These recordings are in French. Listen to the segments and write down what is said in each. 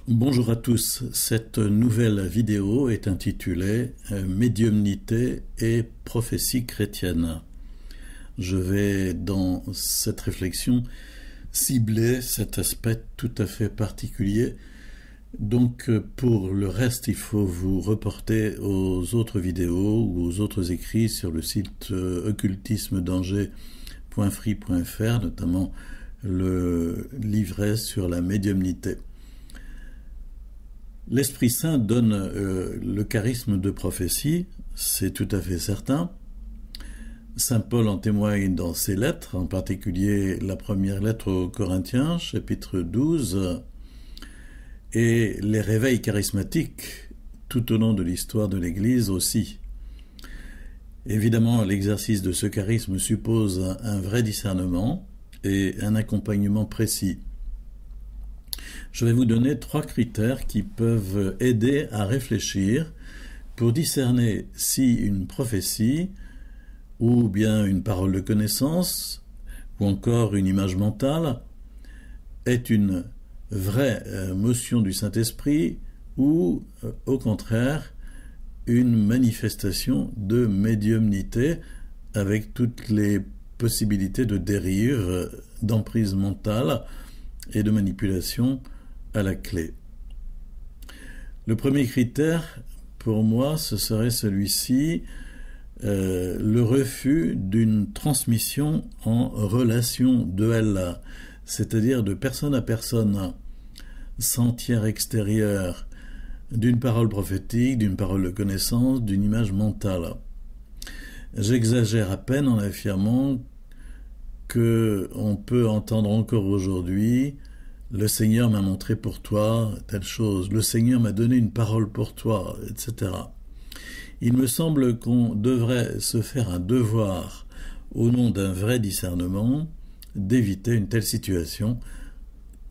Bonjour à tous, cette nouvelle vidéo est intitulée Médiumnité et prophétie chrétienne. Je vais dans cette réflexion cibler cet aspect tout à fait particulier. Donc pour le reste, il faut vous reporter aux autres vidéos ou aux autres écrits sur le site occultismedanger.free.fr, notamment le livret sur la médiumnité. L'Esprit Saint donne le charisme de prophétie, c'est tout à fait certain. Saint Paul en témoigne dans ses lettres, en particulier la première lettre aux Corinthiens, chapitre 12, et les réveils charismatiques tout au long de l'histoire de l'Église aussi. Évidemment, l'exercice de ce charisme suppose un vrai discernement et un accompagnement précis. Je vais vous donner 3 critères qui peuvent aider à réfléchir pour discerner si une prophétie ou bien une parole de connaissance ou encore une image mentale est une vraie motion du Saint-Esprit ou au contraire une manifestation de médiumnité avec toutes les possibilités de dérive, d'emprise mentale et de manipulation à la clé. Le premier critère, pour moi, ce serait celui-ci, le refus d'une transmission en relation duelle, c'est-à-dire de personne à personne, sans tiers extérieur, d'une parole prophétique, d'une parole de connaissance, d'une image mentale. J'exagère à peine en affirmant qu'on peut entendre encore aujourd'hui « Le Seigneur m'a montré pour toi telle chose, le Seigneur m'a donné une parole pour toi, etc. » Il me semble qu'on devrait se faire un devoir, au nom d'un vrai discernement, d'éviter une telle situation.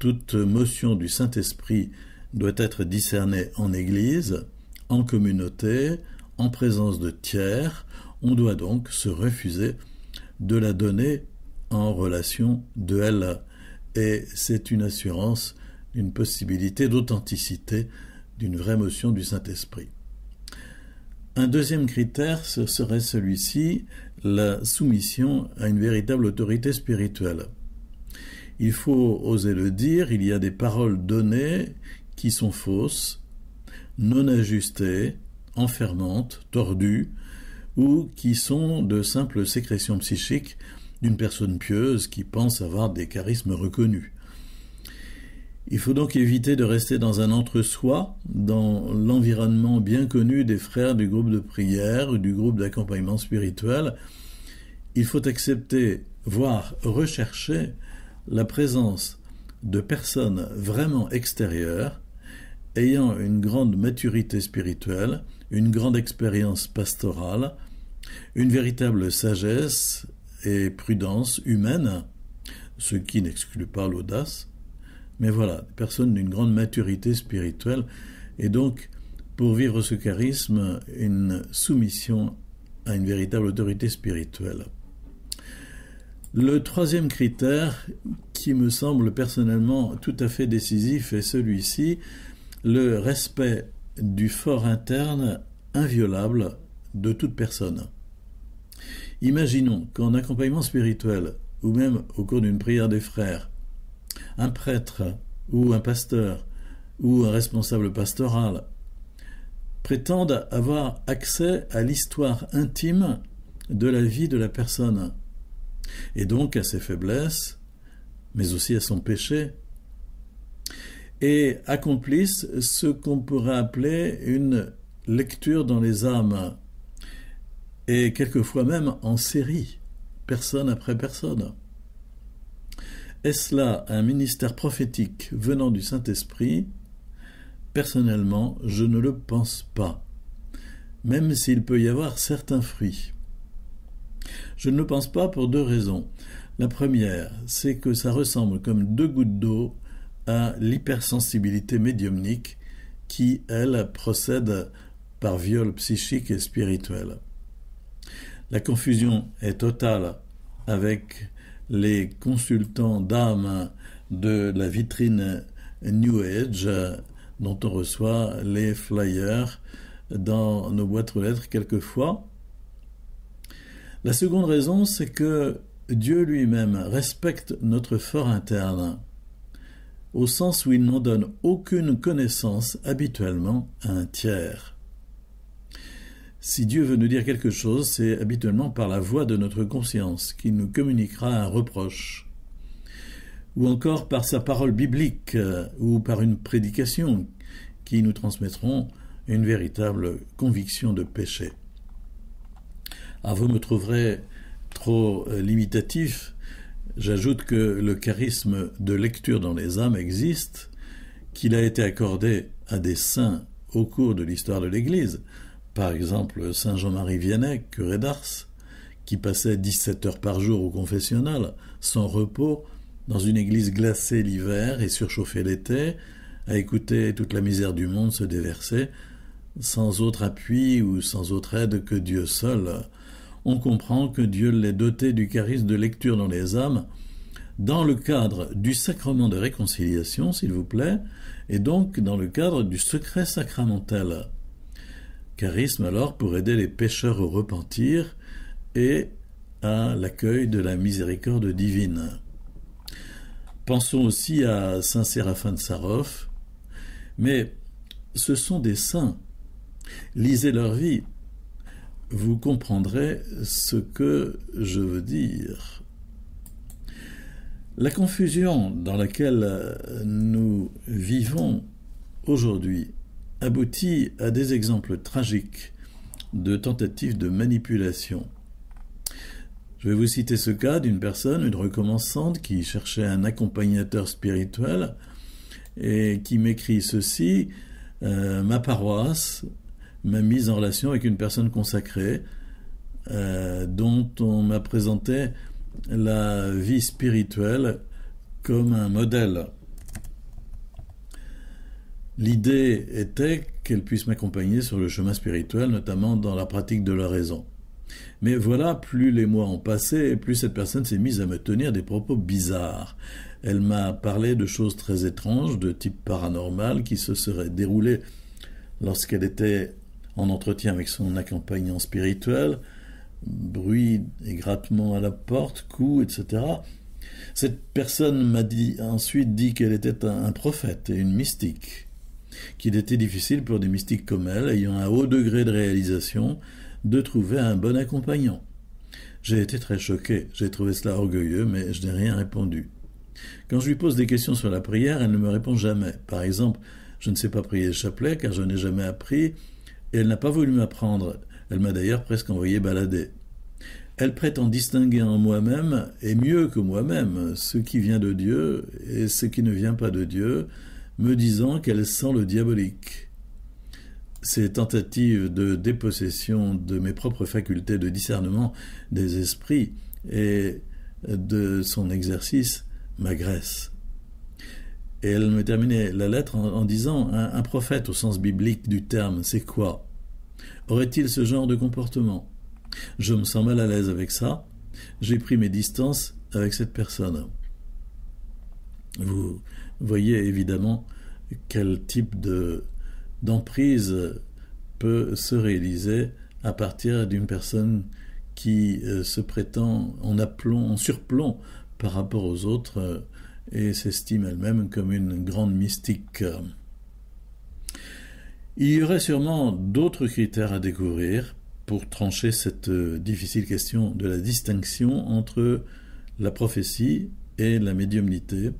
Toute motion du Saint-Esprit doit être discernée en Église, en communauté, en présence de tiers. On doit donc se refuser de la donner en relation duelle. Et c'est une assurance, une possibilité d'authenticité d'une vraie motion du Saint-Esprit. Un deuxième critère, ce serait celui-ci, la soumission à une véritable autorité spirituelle. Il faut oser le dire, il y a des paroles données qui sont fausses, non ajustées, enfermantes, tordues, ou qui sont de simples sécrétions psychiques d'une personne pieuse qui pense avoir des charismes reconnus. Il faut donc éviter de rester dans un entre-soi, dans l'environnement bien connu des frères du groupe de prière ou du groupe d'accompagnement spirituel. Il faut accepter, voire rechercher, la présence de personnes vraiment extérieures, ayant une grande maturité spirituelle, une grande expérience pastorale, une véritable sagesse et prudence humaine, ce qui n'exclut pas l'audace, mais voilà, des personnes d'une grande maturité spirituelle, et donc, pour vivre ce charisme, une soumission à une véritable autorité spirituelle. Le troisième critère, qui me semble personnellement tout à fait décisif, est celui-ci, le respect du fort interne inviolable de toute personne. Imaginons qu'en accompagnement spirituel, ou même au cours d'une prière des frères, un prêtre ou un pasteur ou un responsable pastoral prétendent avoir accès à l'histoire intime de la vie de la personne, et donc à ses faiblesses, mais aussi à son péché, et accomplissent ce qu'on pourrait appeler une lecture dans les âmes, et quelquefois même en série, personne après personne. Est-ce là un ministère prophétique venant du Saint-Esprit ? Personnellement, je ne le pense pas, même s'il peut y avoir certains fruits. Je ne le pense pas pour 2 raisons. La première, c'est que ça ressemble comme 2 gouttes d'eau à l'hypersensibilité médiumnique qui, elle, procède par viol psychique et spirituel. La confusion est totale avec les consultants d'âmes de la vitrine New Age dont on reçoit les flyers dans nos boîtes aux lettres quelquefois. La seconde raison, c'est que Dieu lui-même respecte notre fort interne, au sens où il n'en donne aucune connaissance habituellement à un tiers. Si Dieu veut nous dire quelque chose, c'est habituellement par la voix de notre conscience qu'il nous communiquera un reproche, ou encore par sa parole biblique ou par une prédication qui nous transmettront une véritable conviction de péché. Vous me trouverez trop limitatif. J'ajoute que le charisme de lecture dans les âmes existe, qu'il a été accordé à des saints au cours de l'histoire de l'Église. Par exemple, Saint Jean-Marie Vianney, curé d'Ars, qui passait 17 heures par jour au confessionnal, sans repos, dans une église glacée l'hiver et surchauffée l'été, à écouter toute la misère du monde se déverser, sans autre appui ou sans autre aide que Dieu seul. On comprend que Dieu l'ait doté du charisme de lecture dans les âmes, dans le cadre du sacrement de réconciliation, s'il vous plaît, et donc dans le cadre du secret sacramentel. Charisme alors pour aider les pécheurs au repentir et à l'accueil de la miséricorde divine. Pensons aussi à Saint Séraphin de Sarov, mais ce sont des saints. Lisez leur vie, vous comprendrez ce que je veux dire. La confusion dans laquelle nous vivons aujourd'hui aboutit à des exemples tragiques de tentatives de manipulation. Je vais vous citer ce cas d'une personne, une recommençante, qui cherchait un accompagnateur spirituel et qui m'écrit ceci: ma paroisse m'a mise en relation avec une personne consacrée dont on m'a présenté la vie spirituelle comme un modèle. L'idée était qu'elle puisse m'accompagner sur le chemin spirituel, notamment dans la pratique de l'oraison. Mais voilà, plus les mois ont passé, et plus cette personne s'est mise à me tenir des propos bizarres. Elle m'a parlé de choses très étranges, de type paranormal, qui se seraient déroulées lorsqu'elle était en entretien avec son accompagnant spirituel, bruit et grattement à la porte, coups, etc. Cette personne m'a ensuite dit qu'elle était un prophète et une mystique, qu'il était difficile pour des mystiques comme elle, ayant un haut degré de réalisation, de trouver un bon accompagnant. J'ai été très choqué, j'ai trouvé cela orgueilleux, mais je n'ai rien répondu. Quand je lui pose des questions sur la prière, elle ne me répond jamais. Par exemple, je ne sais pas prier le chapelet car je n'ai jamais appris, et elle n'a pas voulu m'apprendre. Elle m'a d'ailleurs presque envoyé balader. Elle prétend distinguer en moi-même, et mieux que moi-même, ce qui vient de Dieu et ce qui ne vient pas de Dieu, me disant qu'elle sent le diabolique. Ces tentatives de dépossession de mes propres facultés de discernement des esprits et de son exercice m'agressent. Et elle me terminait la lettre en disant: un prophète au sens biblique du terme, c'est quoi? Aurait-il ce genre de comportement? Je me sens mal à l'aise avec ça. J'ai pris mes distances avec cette personne. Vous voyez évidemment quel type d'emprise peut se réaliser à partir d'une personne qui se prétend en surplomb par rapport aux autres et s'estime elle-même comme une grande mystique. Il y aurait sûrement d'autres critères à découvrir pour trancher cette difficile question de la distinction entre la prophétie et la médiumnité.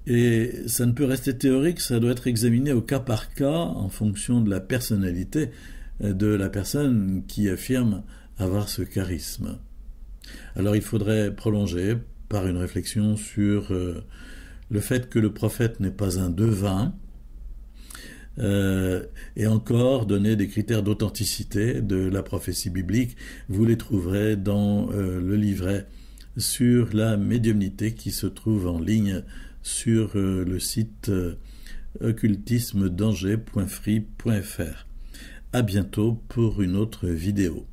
Et ça ne peut rester théorique, ça doit être examiné au cas par cas en fonction de la personnalité de la personne qui affirme avoir ce charisme. Alors il faudrait prolonger par une réflexion sur le fait que le prophète n'est pas un devin, et encore donner des critères d'authenticité de la prophétie biblique. Vous les trouverez dans le livret sur la médiumnité qui se trouve en ligne sur le site occultismedanger.free.fr. À bientôt pour une autre vidéo.